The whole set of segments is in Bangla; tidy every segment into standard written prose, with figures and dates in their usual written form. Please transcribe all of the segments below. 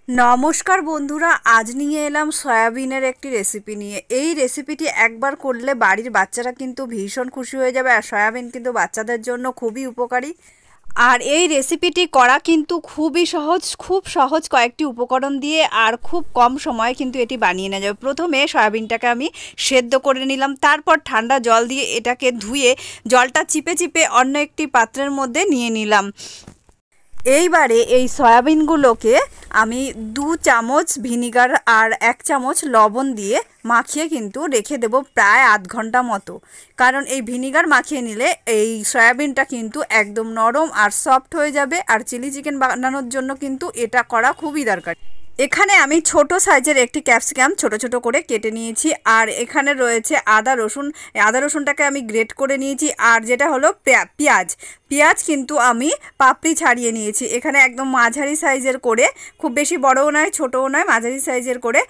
নমস্কার বন্ধুরা, আজ নিয়ে এলাম সয়াবিনের একটি রেসিপি নিয়ে। এই রেসিপিটি একবার করলে বাড়ির বাচ্চারা কিন্তু ভীষণ খুশি হয়ে যাবে। আর সয়াবিন কিন্তু বাচ্চাদের জন্য খুবই উপকারী। আর এই রেসিপিটি করা কিন্তু খুব সহজ কয়েকটি উপকরণ দিয়ে আর খুব কম সময়ে কিন্তু এটি বানিয়ে নেওয়া যাবে। প্রথমে সয়াবিনটাকে আমি সেদ্ধ করে নিলাম, তারপর ঠান্ডা জল দিয়ে এটাকে ধুয়ে জলটা চিপে চিপে অন্য একটি পাত্রের মধ্যে নিয়ে নিলাম। এইবারে এই সয়াবিনগুলোকে আমি 2 চামচ ভিনিগার আর 1 চামচ লবণ দিয়ে মাখিয়ে কিন্তু রেখে দেব প্রায় আধ ঘন্টা মতো। কারণ এই ভিনিগার মাখিয়ে নিলে এই সয়াবিনটা কিন্তু একদম নরম আর সফট হয়ে যাবে। আর চিলি চিকেন বানানোর জন্য কিন্তু এটা করা খুবই দরকার। এখানে আমি ছোট সাইজের একটি ক্যাপসিকাম ছোট ছোট করে কেটে নিয়েছি। আর এখানে রয়েছে আদা রসুনটাকে আমি গ্রেট করে নিয়েছি। আর যেটা হলো পেঁয়াজ কিন্তু আমি পাপড়ি ছাড়িয়ে নিয়েছি। এখানে একদম মাঝারি সাইজের করে, খুব বেশি বড়ও নয় ছোটও নয়, মাঝারি সাইজের করে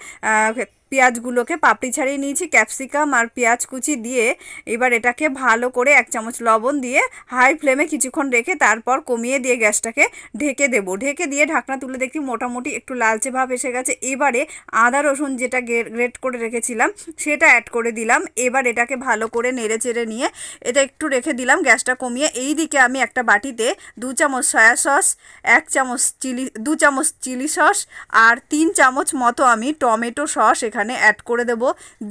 পেঁয়াজগুলোকে পাপড়ি ছাড়িয়ে নিয়েছি। ক্যাপসিকাম আর পেঁয়াজ কুচি দিয়ে এবার এটাকে ভালো করে 1 চামচ লবণ দিয়ে হাই ফ্লেমে কিছুক্ষণ রেখে তারপর কমিয়ে দিয়ে গ্যাসটাকে ঢেকে দেবো। ঢেকে দিয়ে ঢাকনা তুলে দেখি মোটামুটি একটু লালচে ভাব এসে গেছে। এবারে আদা রসুন যেটা গ্রেট করে রেখেছিলাম সেটা অ্যাড করে দিলাম। এবার এটাকে ভালো করে নেড়ে চেড়ে নিয়ে এটা একটু রেখে দিলাম গ্যাসটা কমিয়ে। এই দিকে আমি একটা বাটিতে 2 চামচ সয়া সস, 2 চামচ চিলি সস আর 3 চামচ মতো আমি টমেটো সস এখানে অ্যাড করে দেব।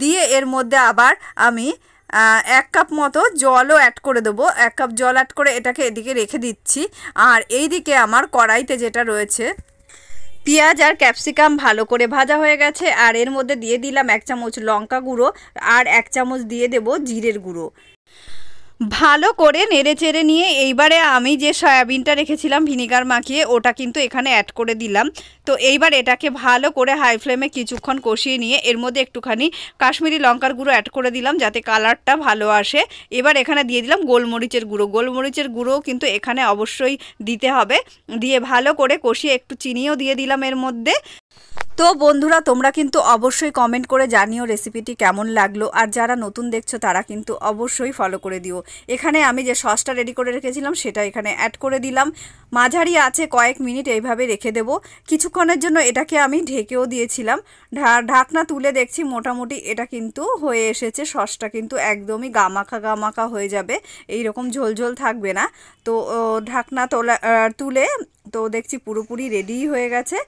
দিয়ে এর মধ্যে আবার আমি 1 কাপ মতো জলও অ্যাড করে দেবো। 1 কাপ জল অ্যাড করে এটাকে এদিকে রেখে দিচ্ছি। আর এই দিকে আমার কড়াইতে যেটা রয়েছে, পেঁয়াজ আর ক্যাপসিকাম ভালো করে ভাজা হয়ে গেছে। আর এর মধ্যে দিয়ে দিলাম 1 চামচ লঙ্কা গুঁড়ো আর 1 চামচ দিয়ে দেব জিরের গুঁড়ো। ভালো করে নেড়ে চেড়ে নিয়ে এইবারে আমি যে সয়াবিনটা রেখেছিলাম ভিনিগার মাখিয়ে ওটা কিন্তু এখানে অ্যাড করে দিলাম। তো এইবার এটাকে ভালো করে হাই ফ্লেমে কিছুক্ষণ কষিয়ে নিয়ে এর মধ্যে একটুখানি কাশ্মীরি লঙ্কার গুঁড়ো অ্যাড করে দিলাম যাতে কালারটা ভালো আসে। এবার এখানে দিয়ে দিলাম গোলমরিচের গুঁড়োও কিন্তু এখানে অবশ্যই দিতে হবে। দিয়ে ভালো করে কষিয়ে একটু চিনিও দিয়ে দিলাম এর মধ্যে। তো বন্ধুরা, তোমরা কিন্তু অবশ্যই কমেন্ট করে জানিও রেসিপিটি কেমন লাগলো। আর যারা নতুন দেখছো তারা কিন্তু অবশ্যই ফলো করে দিও। এখানে আমি যে সসটা রেডি করে রেখেছিলাম সেটা এখানে অ্যাড করে দিলাম। মাঝারি আছে কয়েক মিনিট এইভাবে রেখে দেব। কিছুক্ষণের জন্য এটাকে আমি ঢেকেও দিয়েছিলাম। ঢাকনা তুলে দেখছি মোটামুটি এটা কিন্তু হয়ে এসেছে। সসটা কিন্তু একদমই গামাখা হয়ে যাবে, এইরকম ঝোলঝোল থাকবে না। তো ঢাকনা তুলে তো দেখছি পুরোপুরি রেডিই হয়ে গেছে।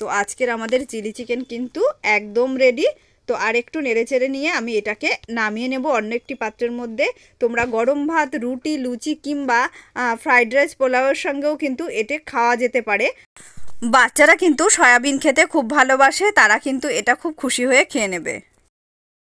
তো আজকের আমাদের চিলি চিকেন কিন্তু একদম রেডি। তো আর একটু নেড়েচেড়ে নিয়ে আমি এটাকে নামিয়ে নেব অন্য একটি পাত্রের মধ্যে। তোমরা গরম ভাত, রুটি, লুচি কিংবা ফ্রাইড রাইস, পোলাওয়ের সঙ্গেও কিন্তু এটা খাওয়া যেতে পারে। বাচ্চারা কিন্তু সয়াবিন খেতে খুব ভালোবাসে, তারা কিন্তু এটা খুব খুশি হয়ে খেয়ে নেবে।